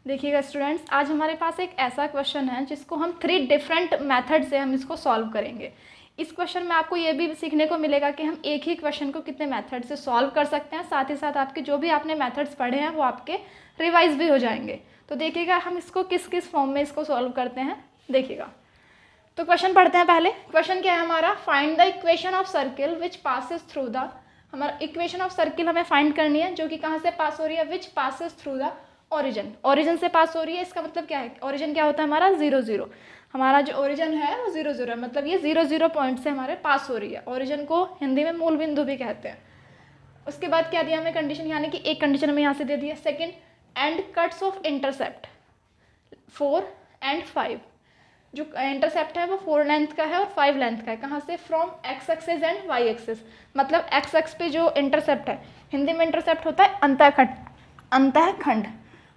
देखिएगा स्टूडेंट्स, आज हमारे पास एक ऐसा क्वेश्चन है जिसको हम 3 डिफरेंट मेथड से हम इसको सॉल्व करेंगे। इस क्वेश्चन में आपको ये भी सीखने को मिलेगा कि हम एक ही क्वेश्चन को कितने मेथड से सॉल्व कर सकते हैं, साथ ही साथ आपके जो भी आपने मेथड्स पढ़े हैं वो आपके रिवाइज भी हो जाएंगे। तो देखिएगा हम इसको किस किस फॉर्म में इसको सॉल्व करते हैं, देखिएगा। तो क्वेश्चन पढ़ते हैं। पहले क्वेश्चन क्या है हमारा, find the equation of circle which passes through the, हमारा इक्वेशन ऑफ सर्किल हमें फाइंड करनी है जो कि कहाँ से पास हो रही है, which passes through the origin, origin से पास हो रही है। इसका मतलब क्या है, ओरिजिन क्या होता है हमारा 0 0, हमारा जो ओरिजिन है वो 0 0 है, मतलब ये 0 0 पॉइंट से हमारे पास हो रही है। ओरिजिन को हिंदी में मूल बिंदु भी कहते हैं। उसके बाद क्या दिया हमें कंडीशन, यानी कि एक कंडीशन हमें यहाँ से दे दी है। Second, and cuts of intercept 4 and 5, जो इंटरसेप्ट है वो 4 लेंथ का है और 5 लेंथ का है। कहाँ से, from X axis and Y axis, मतलब एक्स एक्स पे जो इंटरसेप्ट है, हिंदी में इंटरसेप्ट होता है अंतःखंड।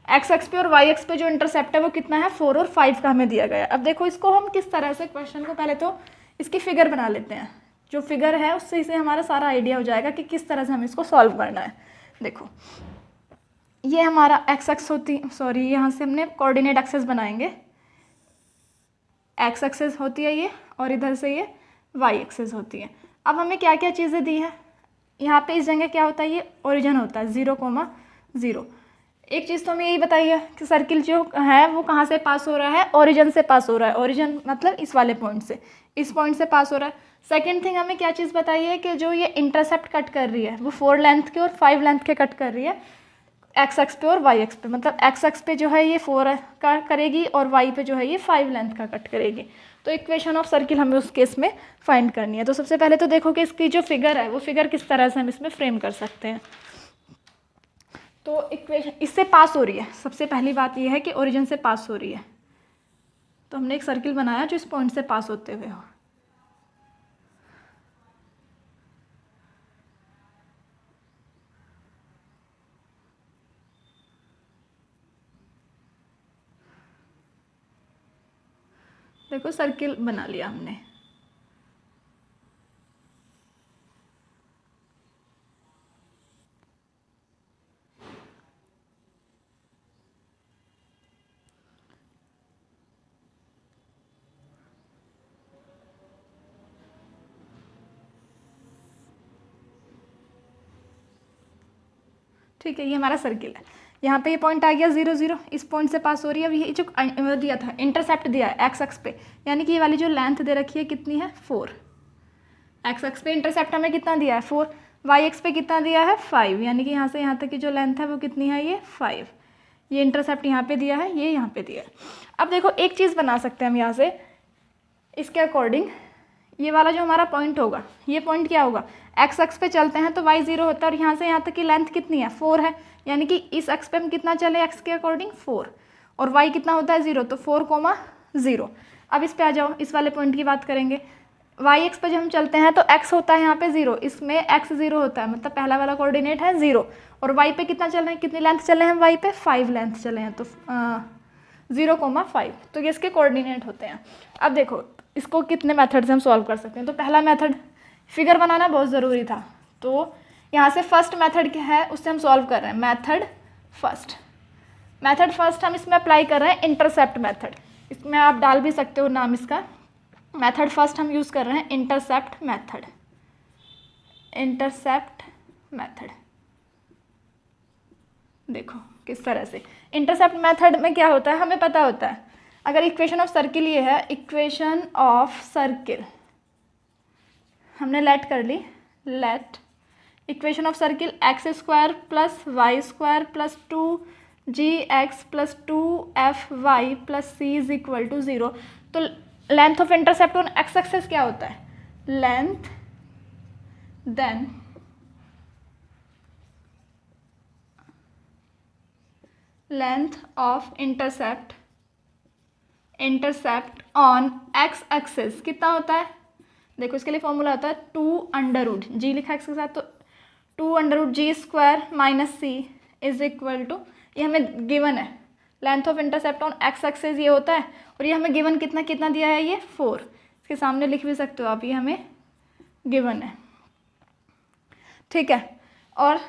एक्स एक्स पे और वाई एक्स पे जो इंटरसेप्ट है वो कितना है, 4 और 5 का हमें दिया गया है। अब देखो इसको हम किस तरह से, क्वेश्चन को पहले तो इसकी फिगर बना लेते हैं। जो फिगर है उससे इसे हमारा सारा आइडिया हो जाएगा कि किस तरह से हमें इसको सॉल्व करना है। देखो ये हमारा एक्स एक्स होती, सॉरी यहाँ से हमने कोऑर्डिनेट एक्सेस बनाएंगे। एक्स एक्सेस होती है ये, और इधर से ये वाई एक्सेस होती है। अब हमें क्या क्या चीज़ें दी है, यहाँ पे इस जगह क्या होता है, ये ओरिजिन होता है 0,0। एक चीज़ तो हमें यही बताई है कि सर्किल जो है वो कहाँ से पास हो रहा है, ओरिजिन से पास हो रहा है। ओरिजिन मतलब इस वाले पॉइंट से, इस पॉइंट से पास हो रहा है। सेकेंड थिंग हमें क्या चीज़ बताई है कि जो ये इंटरसेप्ट कट कर रही है वो 4 लेंथ के और 5 लेंथ के कट कर रही है, एक्स एक्स पे और वाई एक्स पे। मतलब एक्स एक्स पे जो है ये 4 का करेगी और वाई पे जो है ये 5 लेंथ का कट करेगी। तो इक्वेशन ऑफ सर्किल हमें उस केस में फाइंड करनी है। तो सबसे पहले तो देखो कि इसकी जो फिगर है वो फिगर किस तरह से हम इसमें फ्रेम कर सकते हैं। तो इक्वेशन इससे पास हो रही है, सबसे पहली बात यह है कि ओरिजिन से पास हो रही है। तो हमने एक सर्किल बनाया जो इस पॉइंट से पास होते हुए हो। देखो सर्किल बना लिया हमने। ठीक है, ये हमारा सर्किल है। यहाँ पे ये पॉइंट आ गया 0 0, इस पॉइंट से पास हो रही है। अब ये जो दिया था इंटरसेप्ट दिया है एक्स एक्स पे, यानी कि ये वाली जो लेंथ दे रखी है कितनी है 4। एक्स एक्स पे इंटरसेप्ट हमें कितना दिया है 4, वाई एक्स पे कितना दिया है 5, यानी कि यहाँ से यहाँ तक की जो लेंथ है वो कितनी है, ये 5। ये इंटरसेप्ट यहाँ पे दिया है, ये यहाँ पे दिया है। अब देखो एक चीज़ बना सकते हैं हम यहाँ से इसके अकॉर्डिंग। ये वाला जो हमारा पॉइंट होगा, ये पॉइंट क्या होगा, एक्स एक्स पे चलते हैं तो वाई 0 होता है, और यहाँ से यहाँ तक की लेंथ कितनी है 4 है, यानी कि इस एक्स पे हम कितना चले एक्स के अकॉर्डिंग 4, और वाई कितना होता है 0, तो 4,0। अब इस पे आ जाओ, इस वाले पॉइंट की बात करेंगे। वाई एक्स पे जब हम चलते हैं तो एक्स होता है यहाँ पे 0, इसमें एक्स 0 होता है, मतलब पहला वाला कोऑर्डिनेट है 0, और वाई पे कितना चल रहे हैं, कितनी लेंथ चले हैं वाई पे 5 लेंथ चले हैं, तो 0,5। तो ये इसके कोऑर्डिनेट होते हैं। अब देखो इसको कितने मेथड से हम सॉल्व कर सकते हैं। तो पहला मेथड, फिगर बनाना बहुत ज़रूरी था, तो यहाँ से फर्स्ट मेथड क्या है उससे हम सॉल्व कर रहे हैं। मेथड फर्स्ट हम इसमें अप्लाई कर रहे हैं इंटरसेप्ट मेथड। इसमें आप डाल भी सकते हो नाम इसका। मेथड फर्स्ट हम यूज़ कर रहे हैं इंटरसेप्ट मेथड। देखो किस तरह से इंटरसेप्ट मेथड में क्या होता है, हमें पता होता है। अगर इक्वेशन ऑफ सर्किल ये है, इक्वेशन ऑफ सर्किल हमने लेट कर ली, let equation of circle x² plus y² plus 2gx plus 2fy plus c is equal to 0। तो length of intercept on x axis क्या होता है, length then length of intercept on x axis कितना होता है। देखो इसके लिए फॉर्मूला होता है 2√, जी लिखा है एक्स के साथ, तो 2√g² minus c is equal to, ये हमें गिवन है length of intercept on x axis ये होता है, और ये हमें गिवन कितना दिया है, ये 4। इसके सामने लिख भी सकते हो आप, ये हमें गिवन है, ठीक है। और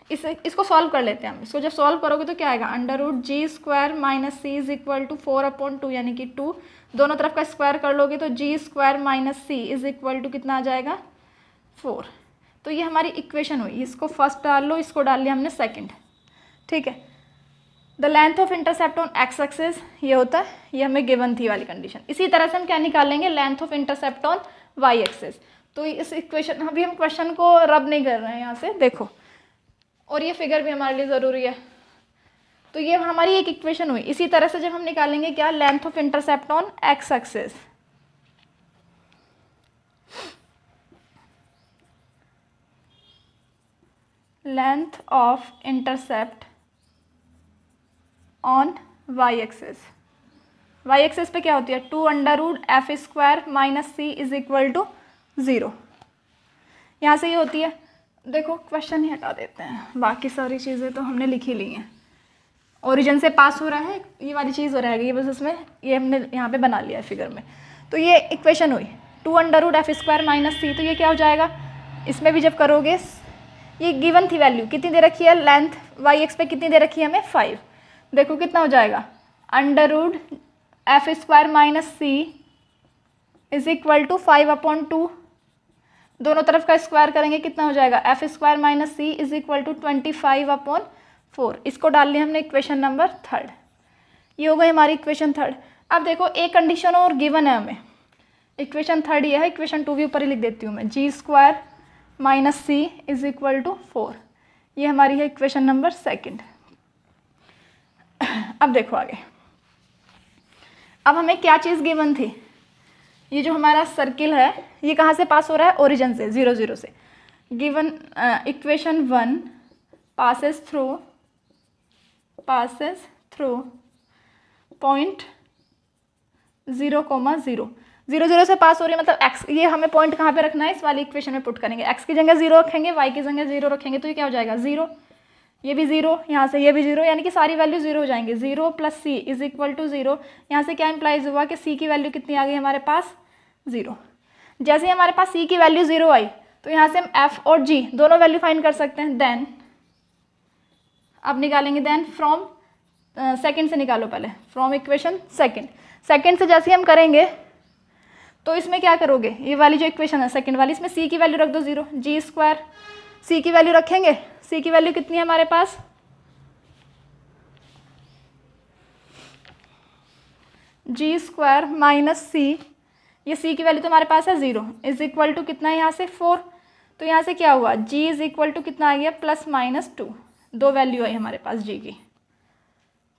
इसको सॉल्व कर लेते हैं हम। इसको जब सॉल्व करोगे तो क्या आएगा, under root G square minus C is equal to 4/2 यानी कि 2। दोनों तरफ का स्क्वायर कर लोगे तो g square minus C is equal to कितना आ जाएगा, 4। तो ये हमारी इक्वेशन हुई। इसको फर्स्ट डाल लो, इसको डाल लिया हमने सेकंड। ठीक है, the length of intercept on x axis ये होता है, ये हमें गिवन थी वाली कंडीशन। इसी तरह से हम क्या निकालेंगे, length of intercept on Y axis. तो इस इक्वेशन, अभी हम क्वेश्चन को रब नहीं कर रहे हैं यहाँ से, देखो, और ये फिगर भी हमारे लिए ज़रूरी है। तो ये हमारी एक इक्वेशन हुई। इसी तरह से जब हम निकालेंगे क्या, length of intercept on x axis, length of intercept on Y axis. Y axis पे क्या होती है, 2√f² minus C is equal to 0। यहाँ से ये होती है, देखो क्वेश्चन ही हटा देते हैं, बाकी सारी चीज़ें तो हमने लिखी ली हैं। ओरिजिन से पास हो रहा है, ये वाली चीज़ हो रहेगी, ये बस उसमें ये हमने यहाँ पे बना लिया है फिगर में। तो ये इक्वेशन हुई 2√f² माइनस सी। तो ये क्या हो जाएगा, इसमें भी जब करोगे, ये गिवन थी वैल्यू, कितनी दे रखी है, लेंथ वाई एक्स पे कितनी दे रखी है हमें, 5। देखो कितना हो जाएगा, अंडर√f² minus C is equal to 5/2। दोनों तरफ का स्क्वायर करेंगे, कितना हो जाएगा, f² minus C is equal to 25/4। इसको डाल लिया हमने इक्वेशन नंबर 3। ये हो गई हमारी इक्वेशन 3। अब देखो एक कंडीशन और गिवन है हमें, इक्वेशन 3 ये है, इक्वेशन 2 भी ऊपर ही लिख देती हूँ मैं, g² minus C is equal to 4। ये हमारी है इक्वेशन नंबर 2। अब देखो आगे, अब हमें क्या चीज़ गिवन थी, ये जो हमारा सर्किल है ये कहाँ से पास हो रहा है, ओरिजिन से, 0, 0 से। Given equation 1 passes through point 0,0। 0, 0 से पास हो रही है, मतलब x, ये हमें पॉइंट कहाँ पे रखना है, इस वाली इक्वेशन में पुट करेंगे। x की जगह 0 रखेंगे, y की जगह 0 रखेंगे, तो ये क्या हो जाएगा, 0। ये भी 0, यहाँ से ये भी 0, यानी कि सारी वैल्यू 0 हो जाएंगे। 0 + c इज इक्वल टू 0। यहाँ से क्या इंप्लाइज हुआ कि c की वैल्यू कितनी आ गई हमारे पास, 0। जैसे ही हमारे पास c की वैल्यू 0 आई, तो यहाँ से हम f और g दोनों वैल्यू फाइंड कर सकते हैं। देन अब निकालेंगे, देन फ्रॉम सेकंड से निकालो पहले, फ्रॉम इक्वेशन सेकंड से जैसे हम करेंगे तो इसमें क्या करोगे, ये वाली जो इक्वेशन है सेकंड वाली, इसमें c की वैल्यू रख दो 0, g², c की वैल्यू रखेंगे, c की वैल्यू कितनी है हमारे पास, g² माइनस c, ये c की वैल्यू तो हमारे पास है 0, इज इक्वल टू कितना है यहाँ से 4। तो यहाँ से क्या हुआ, g इज इक्वल टू कितना आ गया, +-2। दो वैल्यू आई हमारे पास g की।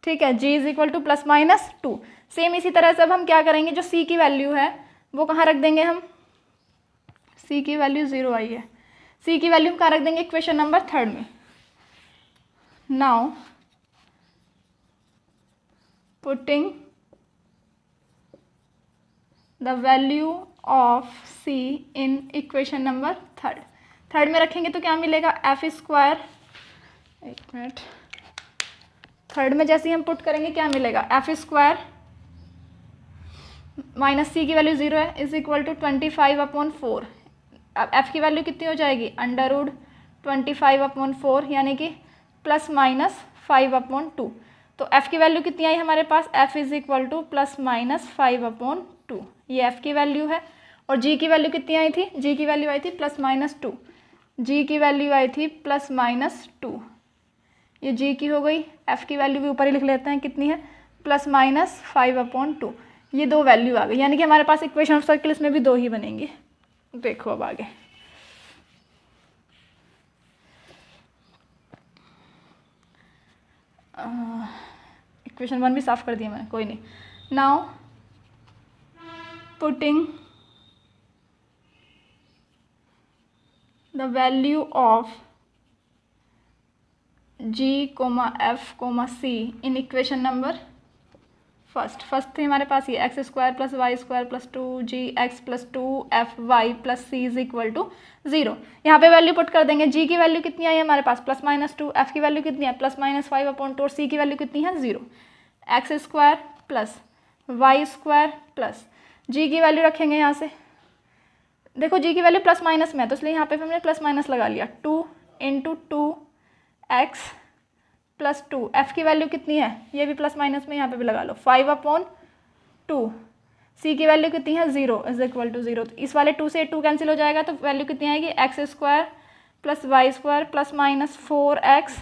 ठीक है, g is equal to +-2। Same इसी तरह से अब हम क्या करेंगे, जो c की वैल्यू है वो कहाँ रख देंगे हम, c की वैल्यू 0 आई है, c की वैल्यू हम कहाँ रख देंगे, इक्वेशन नंबर 3 में। Now putting the value of c in equation number 3 में रखेंगे तो क्या मिलेगा, f², एक मिनट, 3 में जैसे ही हम पुट करेंगे क्या मिलेगा, f² माइनस c की वैल्यू 0 है, इज इक्वल टू 25/4। अब f की वैल्यू कितनी हो जाएगी, √25/4 यानी कि +-5/2। तो f की वैल्यू कितनी आई हमारे पास, f इज इक्वल टू +-5/2। ये f की वैल्यू है। और g की वैल्यू कितनी आई थी, g की वैल्यू आई थी +-2, g की वैल्यू आई थी +-2। ये g की हो गई, f की वैल्यू भी ऊपर ही लिख लेते हैं, कितनी है, +-5/2। ये दो वैल्यू आ गई, यानी कि हमारे पास इक्वेशन ऑफ सर्किल इसमें भी दो ही बनेंगी। देखो अब आगे, इक्वेशन 1 भी साफ कर दिया मैंने, कोई नहीं। Now putting the value of g, f, c in equation number first थी हमारे पास ये x² + y² + 2gx + 2fy + c is equal to 0। यहाँ पे वैल्यू पुट कर देंगे, g की वैल्यू कितनी आई हमारे पास, +-2, f की वैल्यू कितनी है, +-5/2 और c की वैल्यू कितनी है 0। x² + y² + g की वैल्यू रखेंगे यहाँ से, देखो g की वैल्यू +- में है तो इसलिए यहाँ पे हमने +- लगा लिया, 2 × 2 एक्स प्लस 2, एफ की वैल्यू कितनी है, ये भी प्लस माइनस में यहाँ पे भी लगा लो, 5/2, सी की वैल्यू कितनी है 0 इज इक्वल टू 0। इस वाले 2 से 2 कैंसिल हो जाएगा तो वैल्यू कितनी आएगी, x² plus y² plus minus 4x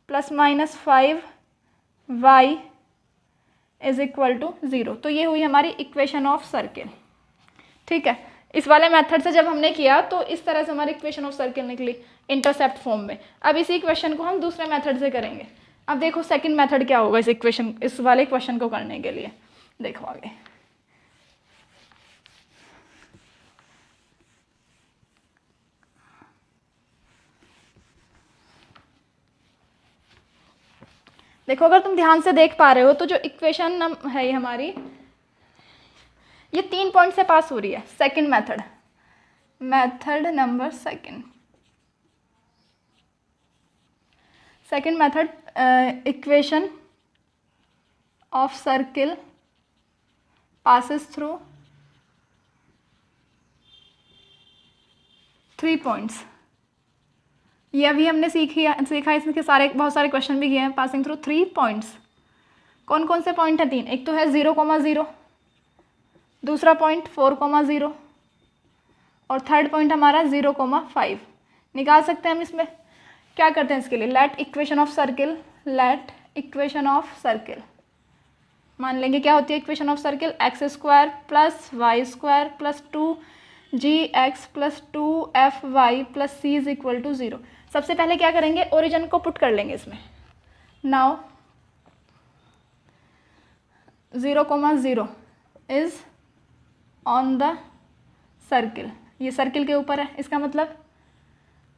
plus minus 5y is equal to 0। तो ये हुई हमारी इक्वेशन ऑफ सर्किल। ठीक है, इस वाले मेथड से जब हमने किया तो इस तरह से हमारी इक्वेशन ऑफ सर्किल निकली इंटरसेप्ट फॉर्म में। अब इसी इक्वेशन को हम दूसरे मेथड से करेंगे। अब देखो सेकंड मेथड क्या होगा इस वाले क्वेश्चन को करने के लिए, देखो आगे। देखो अगर तुम ध्यान से देख पा रहे हो तो जो इक्वेशन है ये हमारी, ये 3 पॉइंट से पास हो रही है। Second method number second method equation of circle passes through 3 points. ये अभी हमने सीखा इसमें के बहुत सारे क्वेश्चन भी किए हैं। पासिंग थ्रू 3 पॉइंट्स, कौन कौन से पॉइंट हैं 3, एक तो है 0,0, दूसरा पॉइंट 4,0 और थर्ड पॉइंट हमारा 0,5। निकाल सकते हैं हम इसमें। क्या करते हैं इसके लिए, लेट इक्वेशन ऑफ सर्किल मान लेंगे। क्या होती है equation of circle, x² plus y² plus 2gx plus 2fy plus c is equal to 0। सबसे पहले क्या करेंगे, ओरिजिन को पुट कर लेंगे इसमें। Now 0,0 is on the circle, ये सर्किल के ऊपर है, इसका मतलब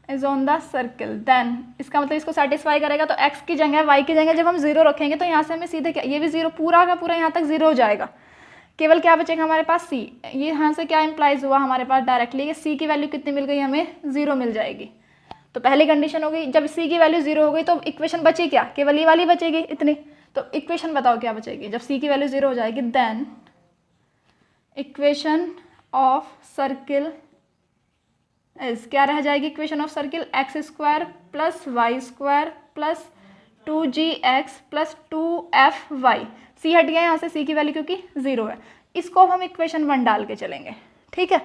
is on the circle. Then इसका मतलब इसको सेटिस्फाई करेगा तो x की जगह y की जगह जब हम 0 रखेंगे तो यहाँ से हमें सीधे क्या, ये भी 0 पूरा का पूरा यहाँ तक 0 हो जाएगा। केवल क्या बचेगा हमारे पास c। ये यहाँ से क्या इंप्लाइज हुआ हमारे पास डायरेक्टली कि c की वैल्यू कितनी मिल गई, हमें 0 मिल जाएगी। तो पहली कंडीशन हो गई, जब c की वैल्यू 0 हो गई तो इक्वेशन बची क्या, केवल ये वाली बचेगी इतनी। तो इक्वेशन बताओ क्या बचेगी जब c की वैल्यू 0 हो जाएगी। Then equation of circle is, क्या रह जाएगी equation of circle, x² plus y² plus 2gx plus 2fy। c हट गया यहाँ से, c की वैल्यू क्योंकि 0 है। इसको अब हम इक्वेशन 1 डाल के चलेंगे। ठीक है,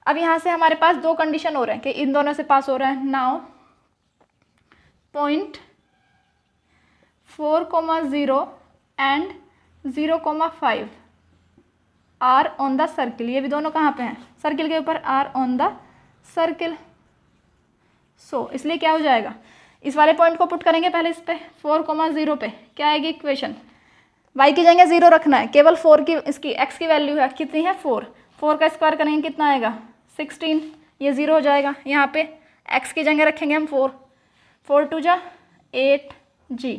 अब यहाँ से हमारे पास 2 कंडीशन हो रहे हैं कि इन दोनों से पास हो रहा है। Now point 4,0 and 0,5 are on the circle. ये भी दोनों कहाँ पे हैं, सर्किल के ऊपर, are on the circle. So इसलिए क्या हो जाएगा, इस वाले पॉइंट को पुट करेंगे पहले इस पे 4,0 पे। क्या आएगी इक्वेशन, y की जगह 0 रखना है, केवल 4 की इसकी x की वैल्यू है कितनी है 4 का स्क्वायर करेंगे कितना आएगा 16, ये 0 हो जाएगा। यहाँ पे x की जगह रखेंगे हम 4 2 जा 8g,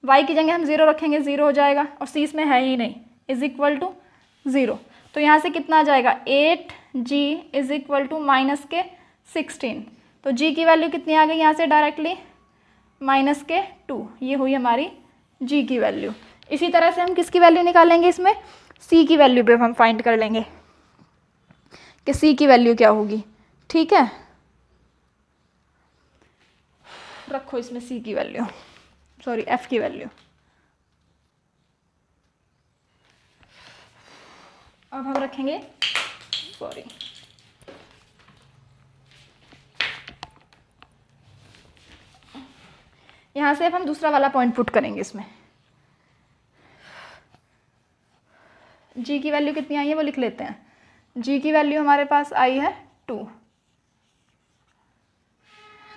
y की जगह हम 0 रखेंगे 0 हो जाएगा और c इसमें है ही नहीं, इज इक्वल टू 0। तो यहाँ से कितना आ जाएगा 8g is equal to minus के 16। तो g की वैल्यू कितनी आ गई यहाँ से डायरेक्टली माइनस के 2, ये हुई हमारी g की वैल्यू। इसी तरह से हम किसकी वैल्यू निकालेंगे इसमें, c की वैल्यू पे हम फाइंड कर लेंगे कि c की वैल्यू क्या होगी। ठीक है, रखो इसमें c की वैल्यू, सॉरी f की वैल्यू। अब हम रखेंगे, सॉरी यहाँ से अब हम दूसरा वाला पॉइंट पुट करेंगे इसमें। g की वैल्यू कितनी आई है वो लिख लेते हैं। g की वैल्यू हमारे पास आई है 2,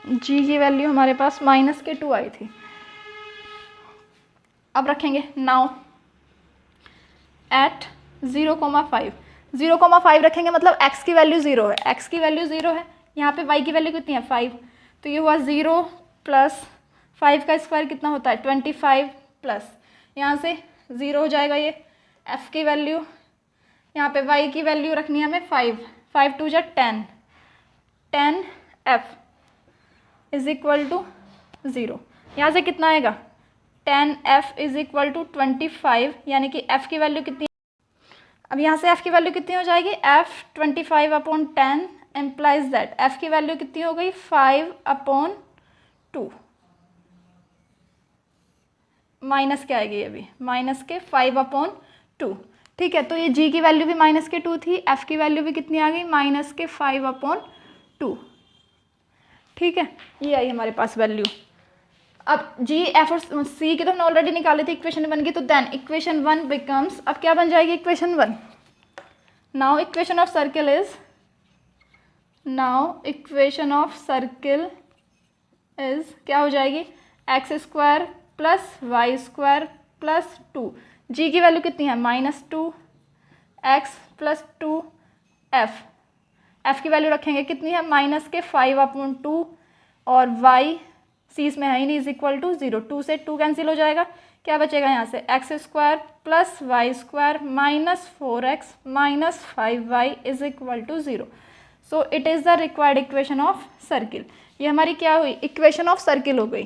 g की वैल्यू हमारे पास माइनस के 2 आई थी। अब रखेंगे नाउ एट 0,5 रखेंगे, मतलब x की वैल्यू 0 है, x की वैल्यू 0 है, यहाँ पे y की वैल्यू कितनी है 5। तो ये हुआ 0 प्लस 5 का स्क्वायर कितना होता है 25 प्लस यहाँ से 0 हो जाएगा। ये f की वैल्यू, यहाँ पे y की वैल्यू रखनी है हमें 5 2 जा 10 f इज इक्वल टू 0। यहाँ से कितना आएगा 10f इज इक्वल टू 25, यानी कि f की वैल्यू कितनी, अब यहाँ से f की वैल्यू कितनी हो जाएगी, f 25/10 एम्प्लाइज दैट f की वैल्यू कितनी हो गई 5/2। माइनस के आएगी, ये भी माइनस के 5/2। ठीक है, तो ये g की वैल्यू भी माइनस के 2 थी, f की वैल्यू भी कितनी आ गई, माइनस के 5/2। ठीक है, ये आई हमारे पास वैल्यू। अब g, f और c की तो हमने ऑलरेडी निकाली थी, इक्वेशन 1 की, तो देन इक्वेशन 1 बिकम्स, अब क्या बन जाएगी equation 1, now equation of circle is, क्या हो जाएगी, x² + y² + 2, g की वैल्यू कितनी है, -2 x + 2 f की वैल्यू रखेंगे कितनी है, माइनस के 5/2 और y c इसमें है ही नहीं, इज इक्वल टू 0, 2 से 2 कैंसिल हो जाएगा, क्या बचेगा यहाँ से, x² + y² - 4x - 5y is equal to 0। So it is the required equation of circle. ये हमारी क्या हुई, इक्वेशन ऑफ सर्किल हो गई।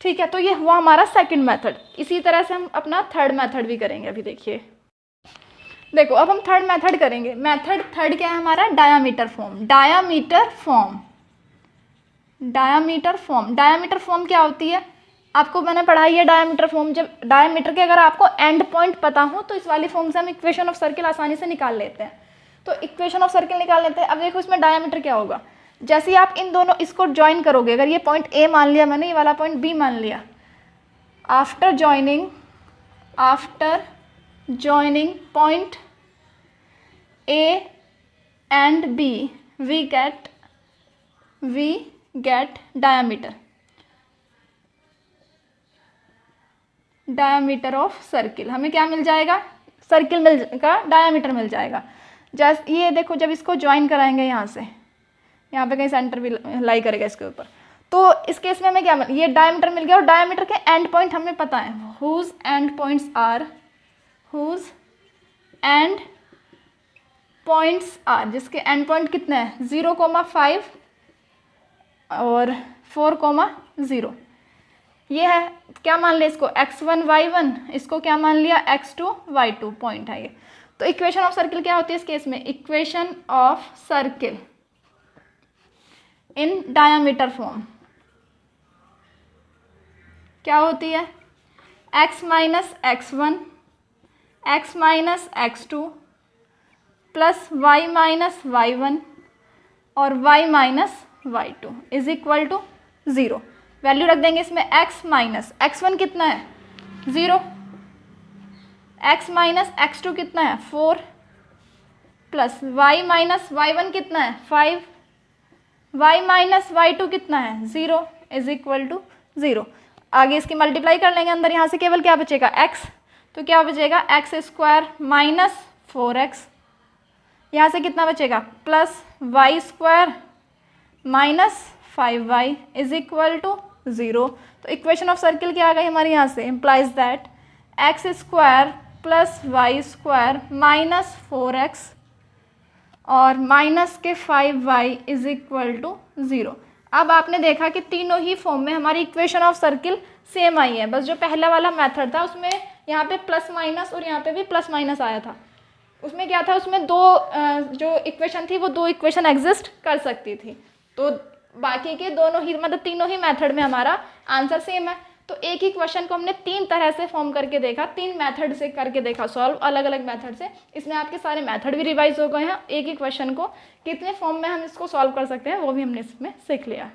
ठीक है, तो ये हुआ हमारा सेकंड मेथड। इसी तरह से हम अपना थर्ड मेथड भी करेंगे। अभी देखिए, देखो अब हम थर्ड मेथड करेंगे। मेथड थर्ड क्या है हमारा, डायामीटर फॉर्म। डायामीटर फॉर्म क्या होती है, आपको मैंने पढ़ाई है डायामीटर फॉर्म। जब डायामीटर के अगर आपको एंड पॉइंट पता हो तो इस वाली फॉर्म से हम इक्वेशन ऑफ सर्किल आसानी से निकाल लेते हैं। तो इक्वेशन ऑफ सर्किल निकाल लेते हैं। अब देखो इसमें डायामीटर क्या होगा, जैसे ही आप इन दोनों इसको ज्वाइन करोगे, अगर ये पॉइंट ए मान लिया मैंने, ये वाला पॉइंट बी मान लिया, after joining point A and B we get diameter of circle. हमें क्या मिल जाएगा, सर्किल का डायामीटर मिल जाएगा। जैसे ये देखो, जब इसको ज्वाइन कराएंगे यहाँ से, यहाँ पे कहीं सेंटर भी लाई करेगा इसके ऊपर, तो इस केस में हमें क्या मिल, ये डायमीटर मिल गया। और डायमीटर के एंड पॉइंट हमें पता है, हुज एंड पॉइंट्स आर, जिसके एंड पॉइंट कितने हैं, 0,5 और 4,0। ये है, क्या मान लिया इसको, x1 y1, इसको क्या मान लिया, x2 y2 पॉइंट है ये। तो इक्वेशन ऑफ सर्किल क्या होती है इस केस में, equation of circle in diameter form क्या होती है, x - x1 x - x2 plus y - y1 और y - y2 is equal to 0। Value रख देंगे इसमें, x - x1 कितना है, 0, x - x2 कितना है, 4, प्लस y - y1 कितना है, 5, y - y2 कितना है, 0 इज इक्वल टू 0। आगे इसकी मल्टीप्लाई कर लेंगे, अंदर यहाँ से केवल क्या बचेगा, x, तो क्या बचेगा, x² - 4x, यहाँ से कितना बचेगा, plus y² - 5y is equal to 0। तो इक्वेशन ऑफ सर्किल क्या आ गई हमारे यहाँ से, implies that x² + y² - 4x और माइनस के 5y इज इक्वल टू 0। अब आपने देखा कि तीनों ही फॉर्म में हमारी इक्वेशन ऑफ सर्किल सेम आई है, बस जो पहला वाला मेथड था उसमें यहाँ पे प्लस माइनस और यहाँ पे भी प्लस माइनस आया था। उसमें क्या था, उसमें दो जो इक्वेशन थी वो दो इक्वेशन एग्जिस्ट कर सकती थी, तो बाकी के दोनों ही मतलब तीनों ही मेथड में हमारा आंसर सेम है। तो एक ही क्वेश्चन को हमने 3 तरह से फॉर्म करके देखा, 3 मेथड से करके देखा सॉल्व, अलग अलग मेथड से। इसमें आपके सारे मेथड भी रिवाइज हो गए हैं। एक ही क्वेश्चन को कितने फॉर्म में हम इसको सॉल्व कर सकते हैं वो भी हमने इसमें सीख लिया।